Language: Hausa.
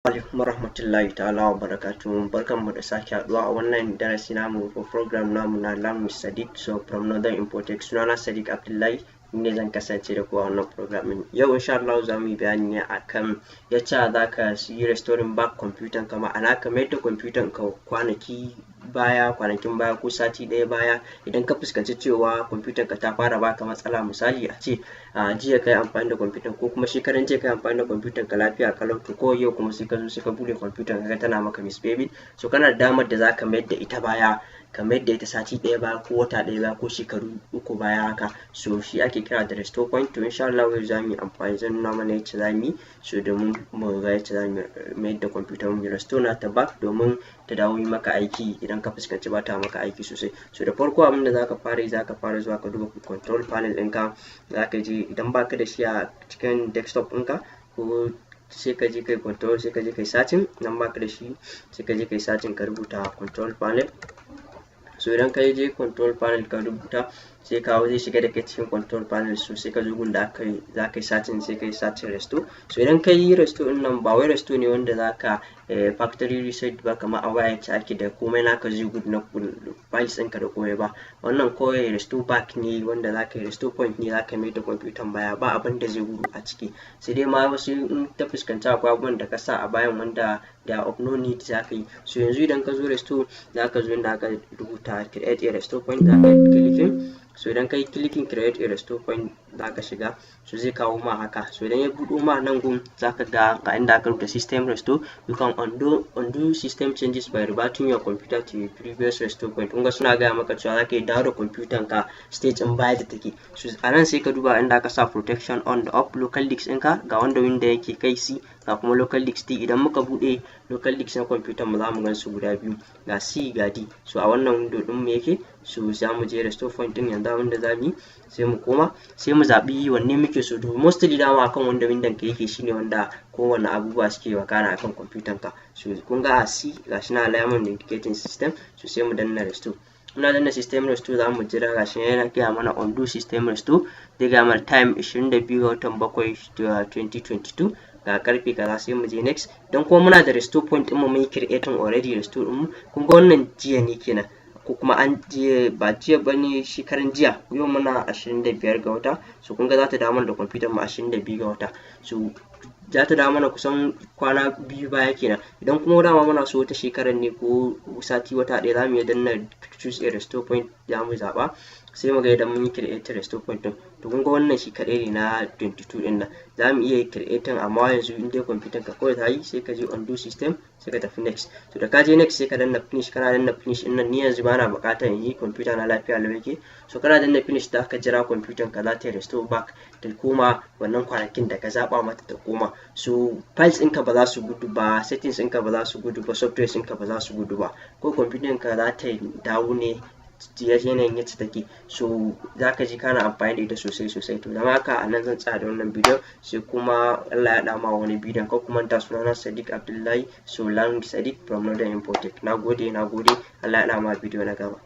alaikum warahmatullahi ta'ala wa barakatuhu. Barkanmu da sake haduwa a wannan darasi namu ko program namu na Learn with Sadiq. So from Northern Importex, sunana Sadiq Abdullahi, ne zan kasance da kuwa wannan program din. Yau insha Allah za mu yi bayani ne akan yacce za ka yi restoring back computer ka, ma'ana ka mayar da computer ka kwanakin baya ko sati ɗaya baya idan ka fuskanci cewa computer ka ta fara baka matsala. Misali a ce jiya kai amfani da computer ko kuma shekaran jiya kai amfani da computer ka lafiya kalau, to ko yau kuma sai ka zo sai ka bude computer ka tana maka misbehaving, so kana da damar da za ka mayar da ita baya, ka mayar da ita sati ɗaya baya ko wata ɗaya baya ko shekaru 3 baya haka. So shi ake kira da restore point. To insha Allah yau za mu yi amfani, zan nuna mana yacce za mu yi so domin mu ga yacce za mu mayar da computer mu restore na ta back domin ta dawo yi maka aiki idan ka fuskanci ba ta maka aiki sosai. So da farko abin da zaka fara yi, zaka fara zuwa ka duba control panel ɗinka, zaka je idan baka da shi a cikin desktop ɗinka ko sai ka je kai control, sai ka je kai searching, idan baka da shi sai ka je kai searching ka rubuta control panel. So idan ka je control panel ka rubuta, sai kawo zai shiga da kai cikin control panel. So sai ka zo gun da za ka yi searching, sai ka yi searching restore. So idan ka yi restore din nan ba wai restore ne wanda za ka factory reset ba kamar a waya ce ake da komai naka zai gudu na files ɗinka da komai ba. Wannan kawai restore back ne wanda za ka yi restore point ne, za ka mai da computer baya, ba abin da zai gudu a ciki. Sai dai ma wasu in ta fuskanta akwai abubuwan da ka sa a bayan wanda da of no need za ka yi. So yanzu idan ka zo restore, za ka zo inda aka rubuta create a restore point, za ka yi clicking. So idan ka yi clicking create a restore point, za ka shiga, so zai kawo ma haka. So idan ya buɗo ma nan gun, za ka ga inda aka rubuta system restore. You can undo system changes by reverting your computer to your previous restore point. Kun ga suna gaya maka cewa za ka yi dawo da computer ka stage in baya da take. So a nan sai ka duba inda aka sa protection on da off, local disk ɗinka ga wanda window yake kai C, ga kuma local disk D. Idan muka buɗe local disk na computer mu za mu gan su guda biyu, ga C ga D. So a wannan window ɗin mu yake. So za mu je restore point ɗin yanzu wanda za mu yi, sai mu koma sai mu zaɓi wanne muke so. To mostly dama akan wanda window ka yake shine wanda kowane abubuwa suke wakana akan computer ka. So kun ga a C gashi na alamar indicating system. So sai mu danna restore. Muna danna system restore, za mu jira gashi yana gaya mana undo system restore, zai gaya mana time 22 ga watan 7 2022 ga karfe kaza. Sai mu je next. Don kuma muna da restore point ɗin mu mun yi creating already restore ɗin mu. Kun ga wannan jiya ne kenan ko kuma an je ba jiya bane, shekaran jiya. Yau muna 25 ga wata. So kun ga za ta dawo mana da computer mu 22 ga wata. So za ta dawo mana kusan kwana 2 baya kenan. Idan kuma dama muna so wata shekarar ne ko sati wata ɗaya, za mu iya danna choose a restore point, za mu zaɓa, sai mu ga idan mun yi create restore point ɗin. To kun ga wannan shi kaɗai ne na 22 ɗin nan. Za mu iya creating, amma yanzu in dai computer ka kawai ta yi, sai ka je undo system, sai ka tafi next. To da ka je next sai ka danna finish. Kana danna finish ɗin nan, ni yanzu bana buƙatar in yi, computer na lafiya lau yake. So kana danna finish, da ka jira computer ka za ta yi restore back ta koma wannan kwanakin da ka zaɓa mata ta koma. So files ɗinka ba za su gudu ba, settings ɗinka ba za su gudu ba, software ɗinka ba za su gudu ba, ko computer ka za ta dawo ne yanayin yadda take. So za ka ji kana amfani da ita sosai. To zama haka a nan zan tsaya da wannan bidiyon, sai kuma Allah ya dama wani bidiyon. Ko kuma ta sunana Sadiq Abdullahi, so Learn with Sadiq from Northern Importex. Na gode, Allah ya dama bidiyo na gaba.